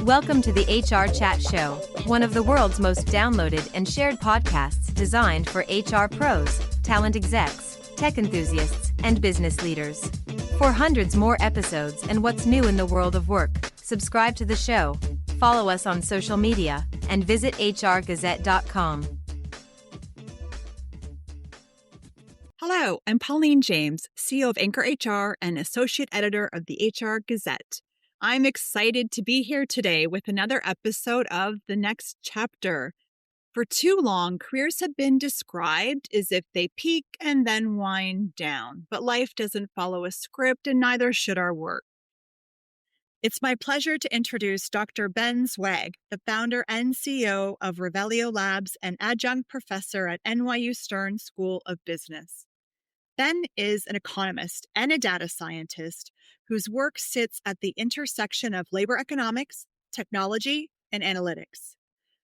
Welcome to the HR Chat Show, one of the world's most downloaded and shared podcasts designed for HR pros, talent execs, tech enthusiasts, and business leaders. For hundreds more episodes and what's new in the world of work, subscribe to the show, follow us on social media, and visit hrgazette.com. Hello, I'm Pauline James, CEO of Anchor HR and Associate Editor of the HR Gazette. I'm excited to be here today with another episode of The Next Chapter. For too long, careers have been described as if they peak and then wind down, but life doesn't follow a script and neither should our work. It's my pleasure to introduce Dr. Ben Zweig, the founder and CEO of Revelio Labs and adjunct professor at NYU Stern School of Business. Ben is an economist and a data scientist whose work sits at the intersection of labor economics, technology, and analytics.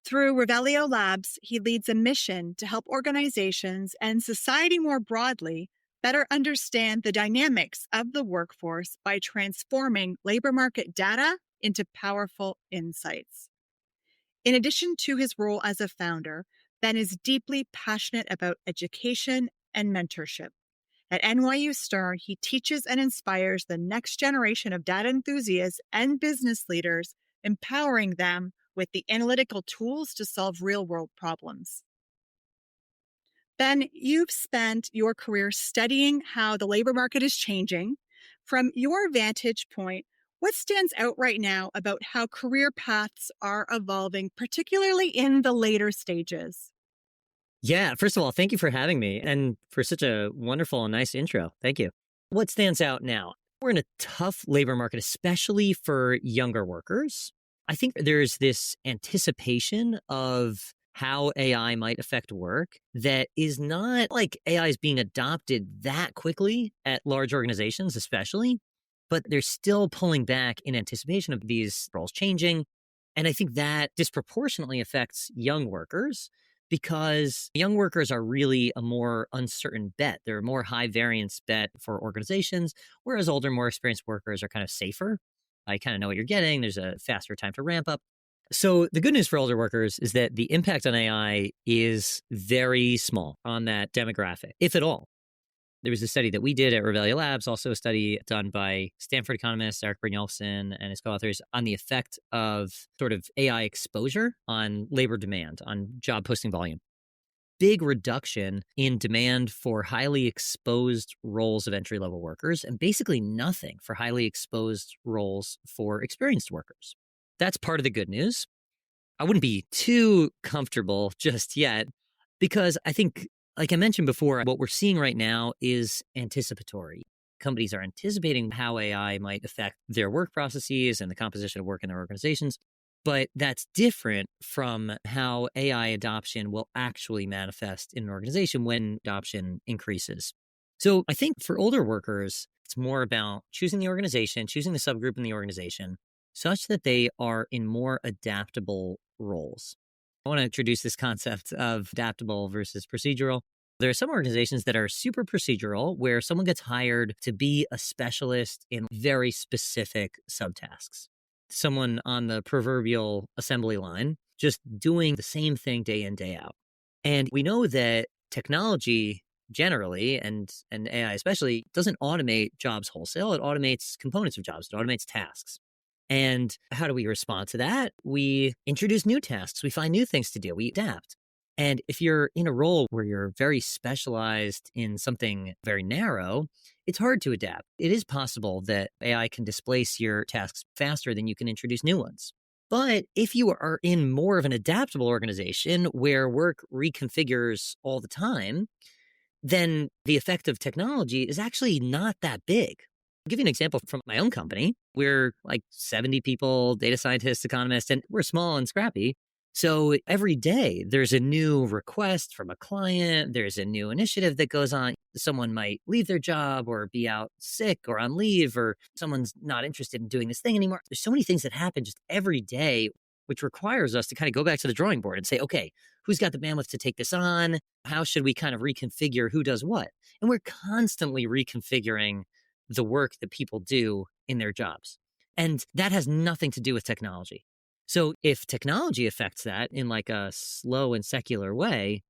Through Revelio Labs, he leads a mission to help organizations and society more broadly better understand the dynamics of the workforce by transforming labor market data into powerful insights. In addition to his role as a founder, Ben is deeply passionate about education and mentorship. At NYU Stern, he teaches and inspires the next generation of data enthusiasts and business leaders, empowering them with the analytical tools to solve real-world problems. Ben, you've spent your career studying how the labor market is changing. From your vantage point, what stands out right now about how career paths are evolving, particularly in the later stages? Yeah, first of all, thank you for having me and for such a wonderful and nice intro. Thank you. What stands out now? We're in a tough labor market, especially for younger workers. I think there's this anticipation of how AI might affect work that is not like AI is being adopted that quickly at large organizations, especially, but they're still pulling back in anticipation of these roles changing. And I think that disproportionately affects young workers, because young workers are really a more uncertain bet. They're a more high variance bet for organizations, whereas older, more experienced workers are kind of safer. I kind of know what you're getting. There's a faster time to ramp up. So the good news for older workers is that the impact on AI is very small on that demographic, if at all. There was a study that we did at Revelio Labs, also a study done by Stanford economist Eric Brynjolfsson and his co-authors on the effect of sort of AI exposure on labor demand, on job posting volume. Big reduction in demand for highly exposed roles of entry-level workers, and basically nothing for highly exposed roles for experienced workers. That's part of the good news. I wouldn't be too comfortable just yet, because I think, like I mentioned before, what we're seeing right now is anticipatory. Companies are anticipating how AI might affect their work processes and the composition of work in their organizations. But that's different from how AI adoption will actually manifest in an organization when adoption increases. So I think for older workers, it's more about choosing the organization, choosing the subgroup in the organization, such that they are in more adaptable roles. I want to introduce this concept of adaptable versus procedural. There are some organizations that are super procedural, where someone gets hired to be a specialist in very specific subtasks. Someone on the proverbial assembly line, just doing the same thing day in, day out. And we know that technology generally, and AI especially, doesn't automate jobs wholesale. It automates components of jobs. It automates tasks. And how do we respond to that? We introduce new tasks. We find new things to do. We adapt. And if you're in a role where you're very specialized in something very narrow, it's hard to adapt. It is possible that AI can displace your tasks faster than you can introduce new ones. But if you are in more of an adaptable organization where work reconfigures all the time, then the effect of technology is actually not that big. I'll give you an example from my own company. We're like 70 people, data scientists, economists, and we're small and scrappy. So every day there's a new request from a client. There's a new initiative that goes on. Someone might leave their job or be out sick or on leave, or someone's not interested in doing this thing anymore. There's so many things that happen just every day, which requires us to kind of go back to the drawing board and say, okay, who's got the bandwidth to take this on? How should we kind of reconfigure who does what? And we're constantly reconfiguring the work that people do in their jobs. And that has nothing to do with technology. So if technology affects that in like a slow and secular way,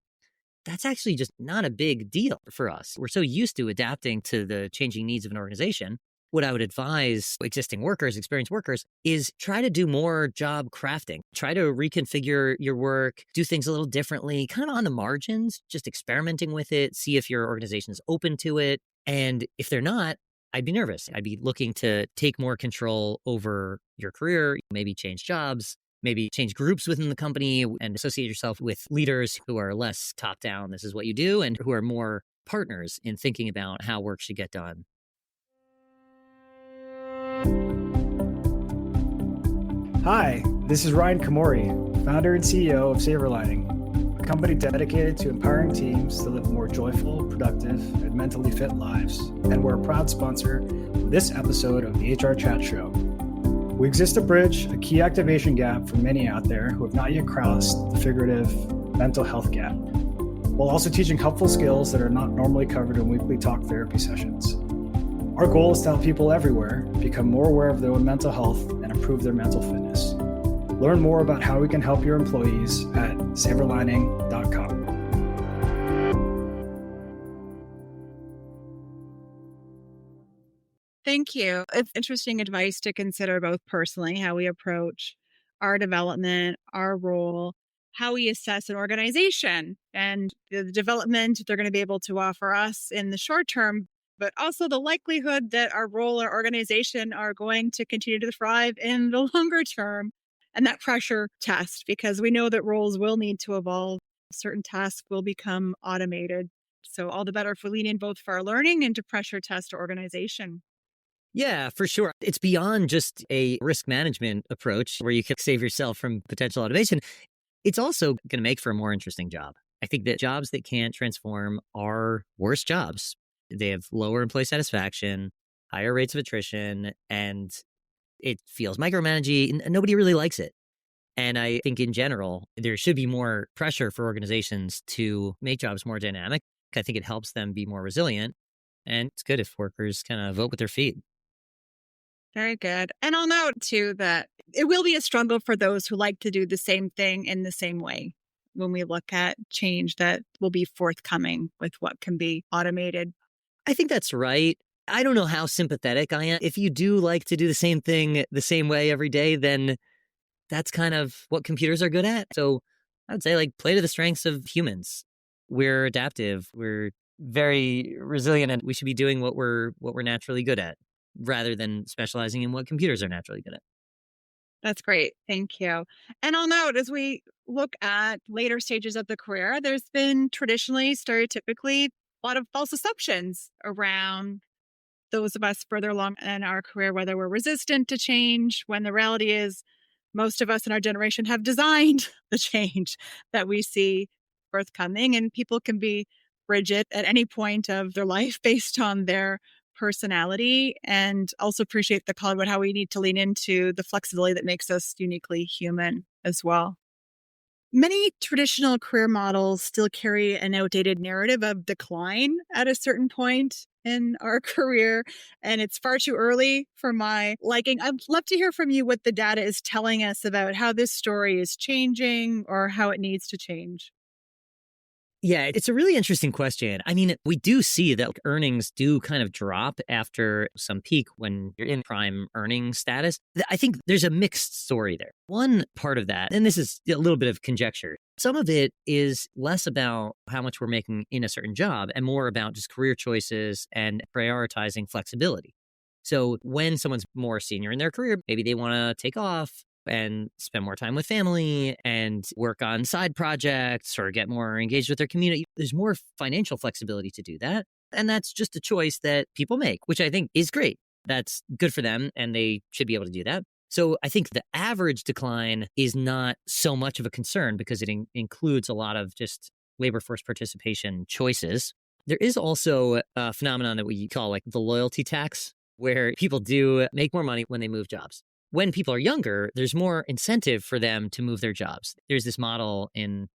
that's actually just not a big deal for us. We're so used to adapting to the changing needs of an organization. What I would advise existing workers, experienced workers, is try to do more job crafting. Try to reconfigure your work, do things a little differently, kind of on the margins, just experimenting with it, see if your organization is open to it. And if they're not, I'd be nervous. I'd be looking to take more control over your career, maybe change jobs, maybe change groups within the company and associate yourself with leaders who are less top down. This is what you do, and who are more partners in thinking about how work should get done. Hi, this is Ryan Kamori, founder and CEO of Saberlining, a company dedicated to empowering teams to live more joyful, productive, and mentally fit lives. And we're a proud sponsor of this episode of the HRchat Show. We exist to bridge a key activation gap for many out there who have not yet crossed the figurative mental health gap, while also teaching helpful skills that are not normally covered in weekly talk therapy sessions. Our goal is to help people everywhere become more aware of their own mental health and improve their mental fitness. Learn more about how we can help your employees at saberlining.com. Thank you. It's interesting advice to consider both personally, how we approach our development, our role, how we assess an organization and the development they're going to be able to offer us in the short term, but also the likelihood that our role or organization are going to continue to thrive in the longer term, and that pressure test, because we know that roles will need to evolve. Certain tasks will become automated. So all the better if we lean in both for our learning and to pressure test our organization. Yeah, for sure. It's beyond just a risk management approach where you can save yourself from potential automation. It's also going to make for a more interesting job. I think that jobs that can't transform are worse jobs. They have lower employee satisfaction, higher rates of attrition, and it feels micromanagey, and nobody really likes it. And I think in general, there should be more pressure for organizations to make jobs more dynamic. I think it helps them be more resilient. And it's good if workers kind of vote with their feet. Very good. And I'll note too that it will be a struggle for those who like to do the same thing in the same way when we look at change that will be forthcoming with what can be automated. I think that's right. I don't know how sympathetic I am. If you do like to do the same thing the same way every day, then that's kind of what computers are good at. So I would say play to the strengths of humans. We're adaptive. We're very resilient, and we should be doing what we're naturally good at, rather than specializing in what computers are naturally good at. That's great. Thank you. And I'll note as we look at later stages of the career, there's been traditionally, stereotypically, a lot of false assumptions around those of us further along in our career, whether we're resistant to change, when the reality is most of us in our generation have designed the change that we see forthcoming, and people can be rigid at any point of their life based on their personality, and also appreciate the call about how we need to lean into the flexibility that makes us uniquely human as well. Many traditional career models still carry an outdated narrative of decline at a certain point in our career, and it's far too early for my liking. I'd love to hear from you what the data is telling us about how this story is changing or how it needs to change. Yeah, it's a really interesting question. I mean, we do see that earnings do kind of drop after some peak when you're in prime earning status. I think there's a mixed story there. One part of that, and this is a little bit of conjecture, some of it is less about how much we're making in a certain job and more about just career choices and prioritizing flexibility. So when someone's more senior in their career, maybe they want to take off and spend more time with family and work on side projects or get more engaged with their community. There's more financial flexibility to do that. And that's just a choice that people make, which I think is great. That's good for them, and they should be able to do that. So I think the average decline is not so much of a concern because it includes a lot of just labor force participation choices. There is also a phenomenon that we call the loyalty tax, where people do make more money when they move jobs. When people are younger, there's more incentive for them to move their jobs. There's this model in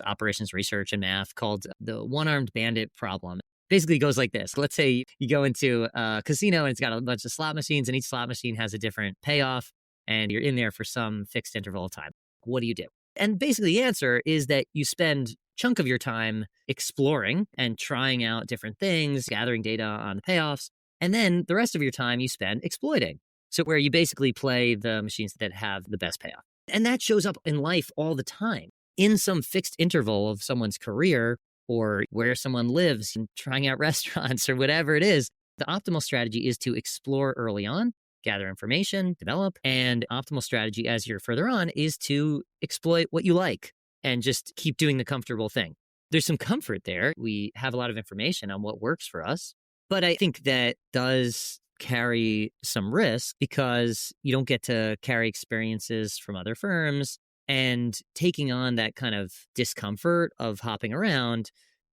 operations research and math called the one-armed bandit problem. Basically goes like this. Let's say you go into a casino and it's got a bunch of slot machines, and each slot machine has a different payoff. and you're in there for some fixed interval of time. What do you do? And basically the answer is that you spend a chunk of your time exploring and trying out different things, gathering data on the payoffs, and then the rest of your time you spend exploiting. So where you basically play the machines that have the best payoff. And that shows up in life all the time. In some fixed interval of someone's career or where someone lives and trying out restaurants or whatever it is, the optimal strategy is to explore early on, gather information, develop, and optimal strategy as you're further on is to exploit what you like and just keep doing the comfortable thing. There's some comfort there. We have a lot of information on what works for us, but I think that does carry some risk because you don't get to carry experiences from other firms, and taking on that kind of discomfort of hopping around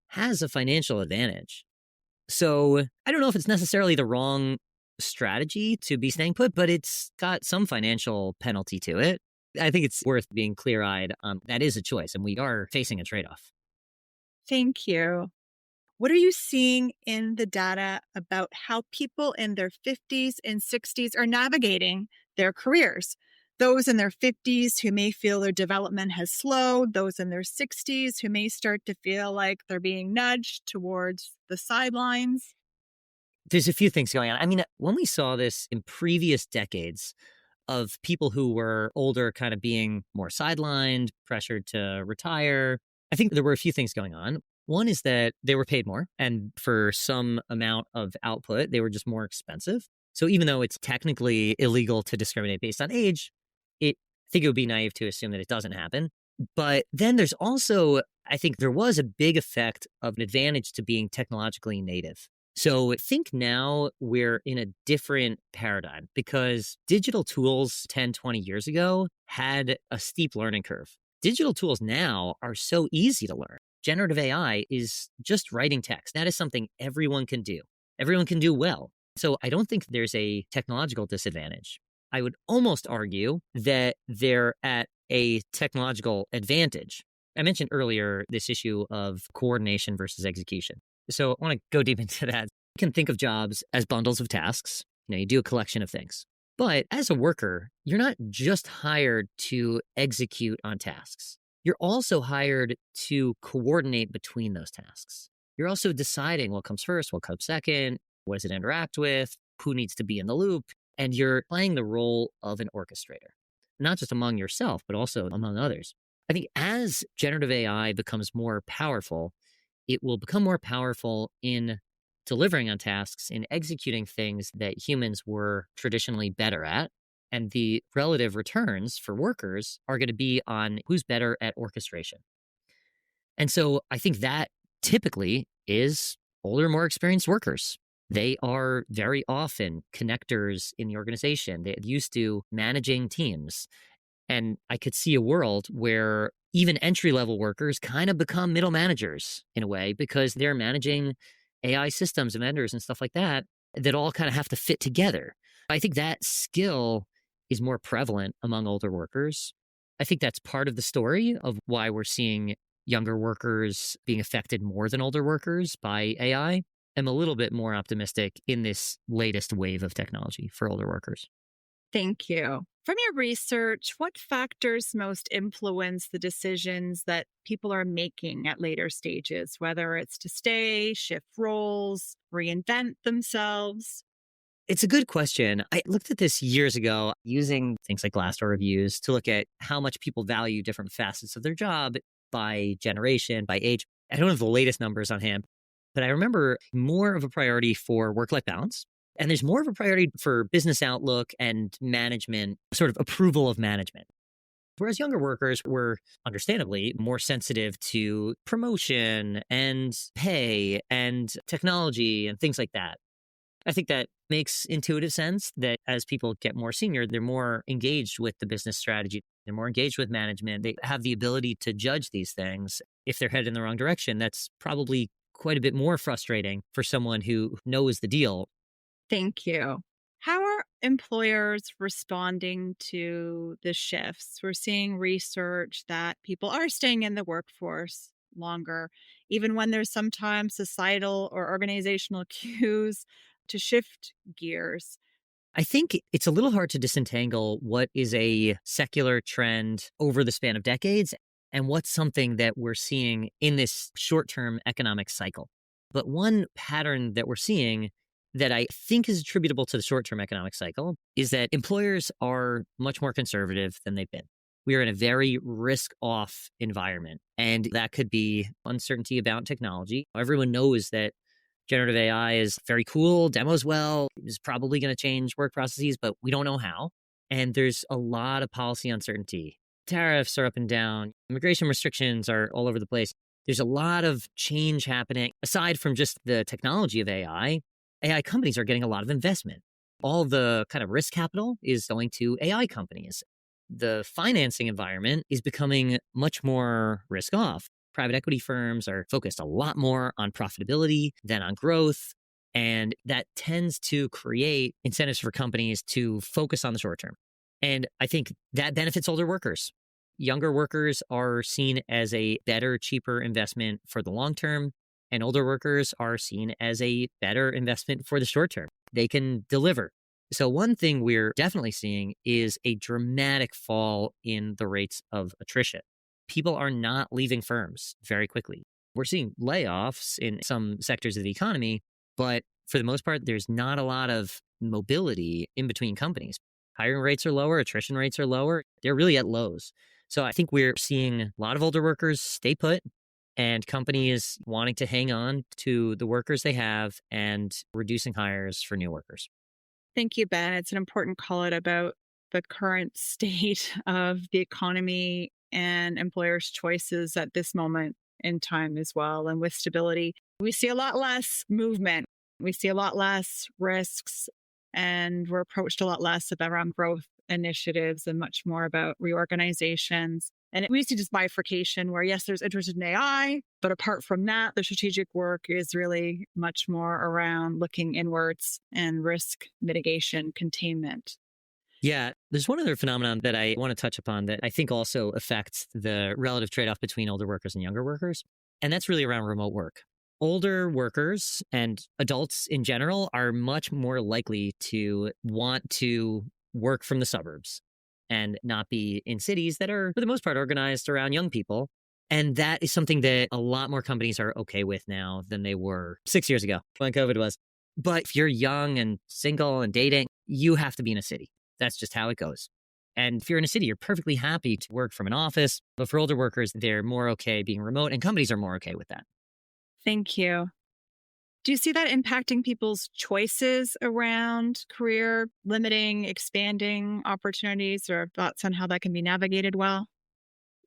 has a financial advantage. So I don't know if it's necessarily the wrong strategy to be staying put, but it's got some financial penalty to it. I think it's worth being clear-eyed. That is a choice, and we are facing a trade-off. Thank you. What are you seeing in the data about how people in their 50s and 60s are navigating their careers? Those in their 50s who may feel their development has slowed, those in their 60s who may start to feel like they're being nudged towards the sidelines. There's a few things going on. I mean, when we saw this in previous decades of people who were older kind of being more sidelined, pressured to retire, I think there were a few things going on. One is that they were paid more, and for some amount of output, they were just more expensive. So even though it's technically illegal to discriminate based on age, I think it would be naive to assume that it doesn't happen. But then there's also, I think there was a big effect of an advantage to being technologically native. So I think now we're in a different paradigm because digital tools 10, 20 years ago had a steep learning curve. Digital tools now are so easy to learn. Generative AI is just writing text. That is something everyone can do. Everyone can do well. So I don't think there's a technological disadvantage. I would almost argue that they're at a technological advantage. I mentioned earlier this issue of coordination versus execution. So I want to go deep into that. You can think of jobs as bundles of tasks. You do a collection of things. But as a worker, you're not just hired to execute on tasks. You're also hired to coordinate between those tasks. You're also deciding what comes first, what comes second, what does it interact with, who needs to be in the loop. And you're playing the role of an orchestrator, not just among yourself, but also among others. I think as generative AI becomes more powerful, it will become more powerful in delivering on tasks, in executing things that humans were traditionally better at. And the relative returns for workers are going to be on who's better at orchestration. And so I think that typically is older, more experienced workers. They are very often connectors in the organization. They're used to managing teams. And I could see a world where even entry-level workers kind of become middle managers in a way because they're managing AI systems and vendors and stuff like that all kind of have to fit together. I think that skill is more prevalent among older workers. I think that's part of the story of why we're seeing younger workers being affected more than older workers by AI. I'm a little bit more optimistic in this latest wave of technology for older workers. Thank you. From your research, what factors most influence the decisions that people are making at later stages, whether it's to stay, shift roles, reinvent themselves? It's a good question. I looked at this years ago using things like Glassdoor reviews to look at how much people value different facets of their job by generation, by age. I don't have the latest numbers on hand, but I remember more of a priority for work-life balance. And there's more of a priority for business outlook and management, sort of approval of management. Whereas younger workers were understandably more sensitive to promotion and pay and technology and things like that. I think that makes intuitive sense that as people get more senior, they're more engaged with the business strategy. They're more engaged with management. They have the ability to judge these things. If they're headed in the wrong direction, that's probably quite a bit more frustrating for someone who knows the deal. Thank you. How are employers responding to the shifts? We're seeing research that people are staying in the workforce longer, even when there's sometimes societal or organizational cues to shift gears. I think it's a little hard to disentangle what is a secular trend over the span of decades and what's something that we're seeing in this short-term economic cycle. But one pattern that we're seeing that I think is attributable to the short-term economic cycle is that employers are much more conservative than they've been. We are in a very risk-off environment, and that could be uncertainty about technology. Everyone knows that generative AI is very cool, demos well, is probably going to change work processes, but we don't know how. And there's a lot of policy uncertainty. Tariffs are up and down. Immigration restrictions are all over the place. There's a lot of change happening. Aside from just the technology of AI companies are getting a lot of investment. All the kind of risk capital is going to AI companies. The financing environment is becoming much more risk off. Private equity firms are focused a lot more on profitability than on growth. And that tends to create incentives for companies to focus on the short term. And I think that benefits older workers. Younger workers are seen as a better, cheaper investment for the long term, and older workers are seen as a better investment for the short term. They can deliver. So one thing we're definitely seeing is a dramatic fall in the rates of attrition. People are not leaving firms very quickly. We're seeing layoffs in some sectors of the economy, but for the most part, there's not a lot of mobility in between companies. Hiring rates are lower, attrition rates are lower. They're really at lows. So I think we're seeing a lot of older workers stay put and companies wanting to hang on to the workers they have and reducing hires for new workers. Thank you, Ben. It's an important call out about the current state of the economy and employers' choices at this moment in time as well. And with stability, we see a lot less movement. We see a lot less risks, and we're approached a lot less around growth initiatives and much more about reorganizations. And we see this bifurcation where, yes, there's interest in AI, but apart from that, the strategic work is really much more around looking inwards and risk mitigation, containment. Yeah, there's one other phenomenon that I want to touch upon that I think also affects the relative trade-off between older workers and younger workers, and that's really around remote work. Older workers and adults in general are much more likely to want to work from the suburbs and not be in cities that are, for the most part, organized around young people. And that is something that a lot more companies are okay with now than they were 6 years ago when COVID was. But if you're young and single and dating, you have to be in a city. That's just how it goes. And if you're in a city, you're perfectly happy to work from an office. But for older workers, they're more okay being remote, and companies are more okay with that. Thank you. Do you see that impacting people's choices around career, limiting, expanding opportunities, or thoughts on how that can be navigated well?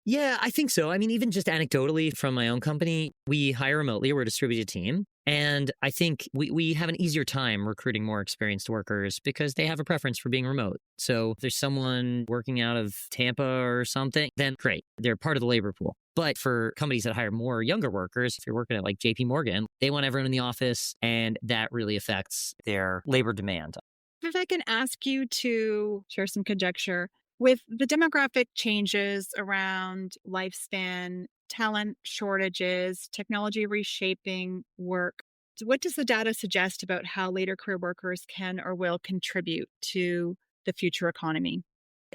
Yeah, I think so. I mean, even just anecdotally from my own company, we hire remotely. We're a distributed team. And I think we have an easier time recruiting more experienced workers because they have a preference for being remote. So if there's someone working out of Tampa or something, then great. They're part of the labor pool. But for companies that hire more younger workers, if you're working at like JP Morgan, they want everyone in the office, and that really affects their labor demand. If I can ask you to share some conjecture, with the demographic changes around lifespan, talent shortages, technology reshaping work, what does the data suggest about how later career workers can or will contribute to the future economy?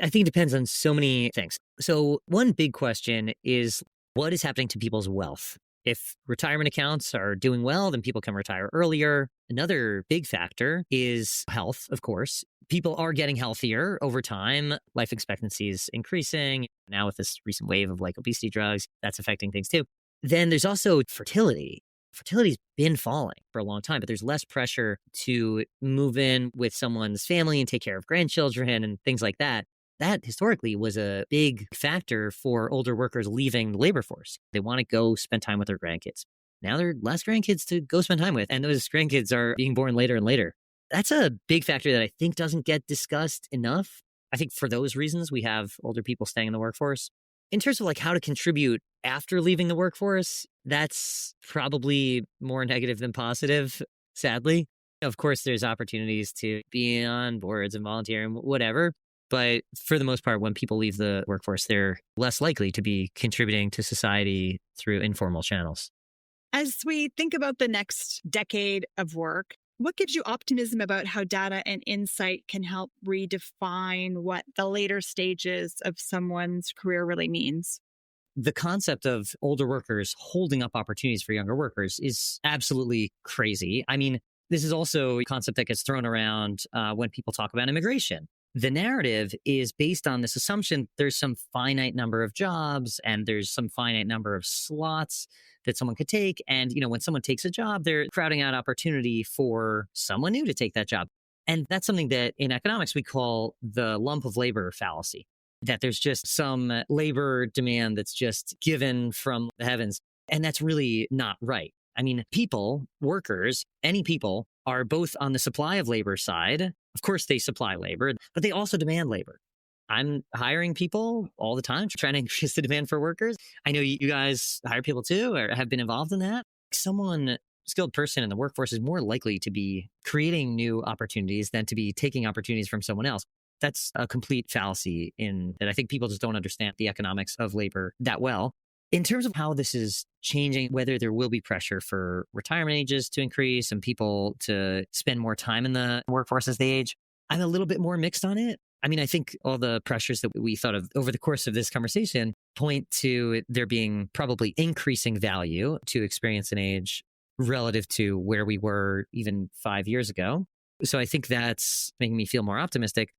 I think it depends on so many things. So one big question is, what is happening to people's wealth? If retirement accounts are doing well, then people can retire earlier. Another big factor is health, of course. People are getting healthier over time. Life expectancy is increasing. Now with this recent wave of like obesity drugs, that's affecting things too. Then there's also fertility. Fertility's been falling for a long time, but there's less pressure to move in with someone's family and take care of grandchildren and things like that. That historically was a big factor for older workers leaving the labor force. They want to go spend time with their grandkids. Now there are less grandkids to go spend time with, and those grandkids are being born later and later. That's a big factor that I think doesn't get discussed enough. I think for those reasons, we have older people staying in the workforce. In terms of like how to contribute after leaving the workforce, that's probably more negative than positive, sadly. Of course, there's opportunities to be on boards and volunteer and whatever. But for the most part, when people leave the workforce, they're less likely to be contributing to society through informal channels. As we think about the next decade of work, What gives you optimism about how data and insight can help redefine what the later stages of someone's career really means? The concept of older workers holding up opportunities for younger workers is absolutely crazy. I mean, this is also a concept that gets thrown around when people talk about immigration. The narrative is based on this assumption there's some finite number of jobs and there's some finite number of slots that someone could take. And, when someone takes a job, they're crowding out opportunity for someone new to take that job. And that's something that in economics we call the lump of labor fallacy, that there's just some labor demand that's just given from the heavens. And that's really not right. I mean, people, workers, any people are both on the supply of labor side. Of course, they supply labor, but they also demand labor. I'm hiring people all the time, trying to increase the demand for workers. I know you guys hire people too, or have been involved in that. Someone skilled person in the workforce is more likely to be creating new opportunities than to be taking opportunities from someone else. That's a complete fallacy in that I think people just don't understand the economics of labor that well. In terms of how this is changing, whether there will be pressure for retirement ages to increase and people to spend more time in the workforce as they age, I'm a little bit more mixed on it. I mean, I think all the pressures that we thought of over the course of this conversation point to there being probably increasing value to experience and age relative to where we were even 5 years ago. So I think that's making me feel more optimistic.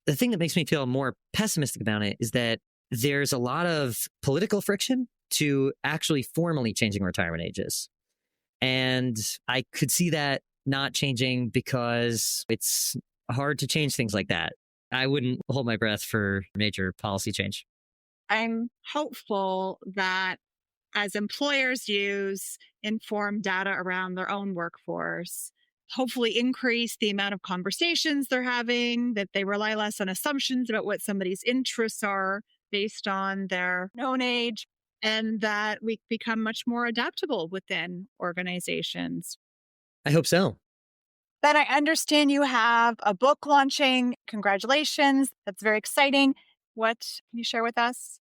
The thing that makes me feel more pessimistic about it is that there's a lot of political friction to actually formally changing retirement ages. And I could see that not changing because it's hard to change things like that. I wouldn't hold my breath for major policy change. I'm hopeful that as employers use informed data around their own workforce, hopefully increase the amount of conversations they're having, that they rely less on assumptions about what somebody's interests are based on their known age, and that we become much more adaptable within organizations. I hope so. Ben, I understand you have a book launching. Congratulations. That's very exciting. What can you share with us?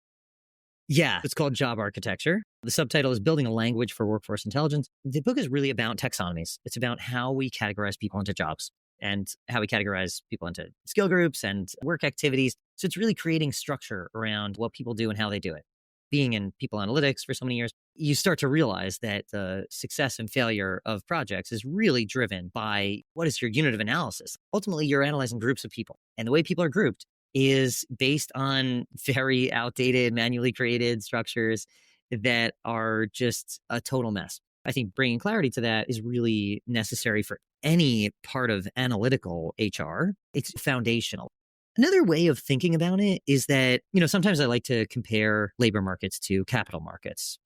Yeah, it's called Job Architecture. The subtitle is Building a Language for Workforce Intelligence. The book is really about taxonomies. It's about how we categorize people into jobs and how we categorize people into skill groups and work activities. So it's really creating structure around what people do and how they do it. Being in people analytics for so many years, you start to realize that the success and failure of projects is really driven by what is your unit of analysis. Ultimately, you're analyzing groups of people, and the way people are grouped is based on very outdated, manually created structures that are just a total mess. I think bringing clarity to that is really necessary for any part of analytical HR. It's foundational. Another way of thinking about it is that, sometimes I like to compare labor markets to capital markets.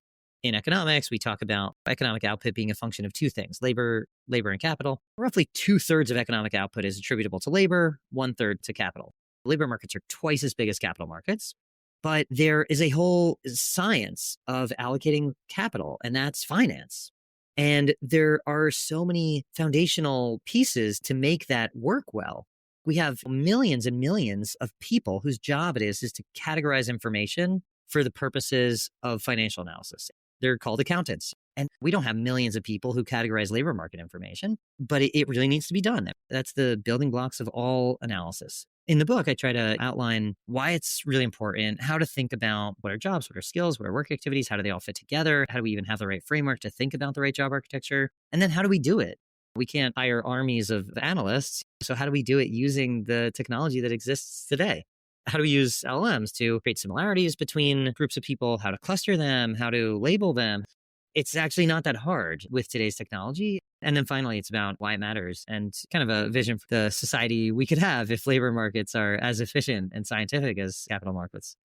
In economics, we talk about economic output being a function of two things, labor and capital. Roughly 2/3 of economic output is attributable to labor, 1/3 to capital. Labor markets are twice as big as capital markets, but there is a whole science of allocating capital, and that's finance. And there are so many foundational pieces to make that work well. We have millions and millions of people whose job it is to categorize information for the purposes of financial analysis. They're called accountants. And we don't have millions of people who categorize labor market information, but it really needs to be done. That's the building blocks of all analysis. In the book, I try to outline why it's really important, how to think about what are jobs, what are skills, what are work activities, how do they all fit together? How do we even have the right framework to think about the right job architecture? And then how do we do it? We can't hire armies of analysts. So how do we do it using the technology that exists today? How do we use LLMs to create similarities between groups of people, how to cluster them, how to label them? It's actually not that hard with today's technology. And then finally, it's about why it matters and kind of a vision for the society we could have if labor markets are as efficient and scientific as capital markets.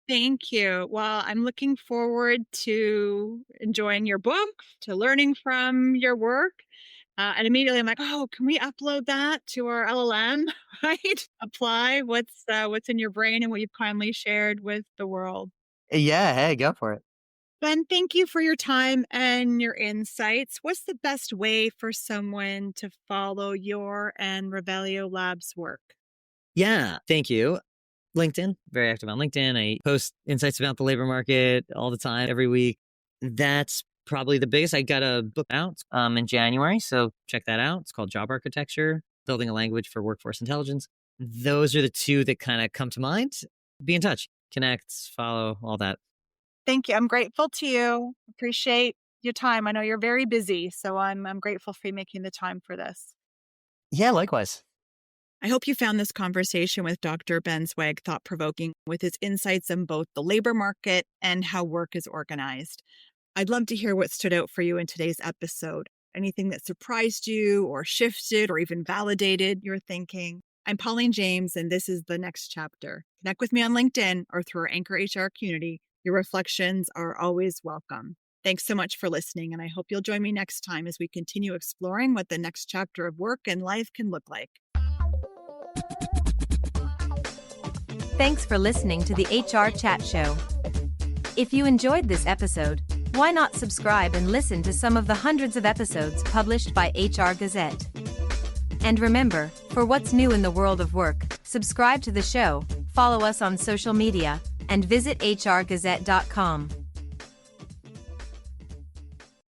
Thank you. Well, I'm looking forward to enjoying your book, to learning from your work. And immediately I'm like, oh, can we upload that to our LLM, right? Apply what's in your brain and what you've kindly shared with the world. Yeah, hey, go for it. Ben, thank you for your time and your insights. What's the best way for someone to follow your and Revelio Labs work? Yeah, thank you. LinkedIn, very active on LinkedIn. I post insights about the labor market all the time, every week. That's probably the biggest. I got a book out in January, so check that out. It's called Job Architecture, Building a Language for Workforce Intelligence. Those are the two that kind of come to mind. Be in touch, connect, follow, all that. Thank you. I'm grateful to you. Appreciate your time. I know you're very busy, so I'm grateful for you making the time for this. Yeah, likewise. I hope you found this conversation with Dr. Ben Zweig thought-provoking with his insights on both the labor market and how work is organized. I'd love to hear what stood out for you in today's episode. Anything that surprised you or shifted or even validated your thinking. I'm Pauline James, and this is The Next Chapter. Connect with me on LinkedIn or through our Anchor HR community. Your reflections are always welcome. Thanks so much for listening, and I hope you'll join me next time as we continue exploring what the next chapter of work and life can look like. Thanks for listening to the HR Chat Show. If you enjoyed this episode, why not subscribe and listen to some of the hundreds of episodes published by HR Gazette? And remember, for what's new in the world of work, subscribe to the show, follow us on social media, and visit hrgazette.com.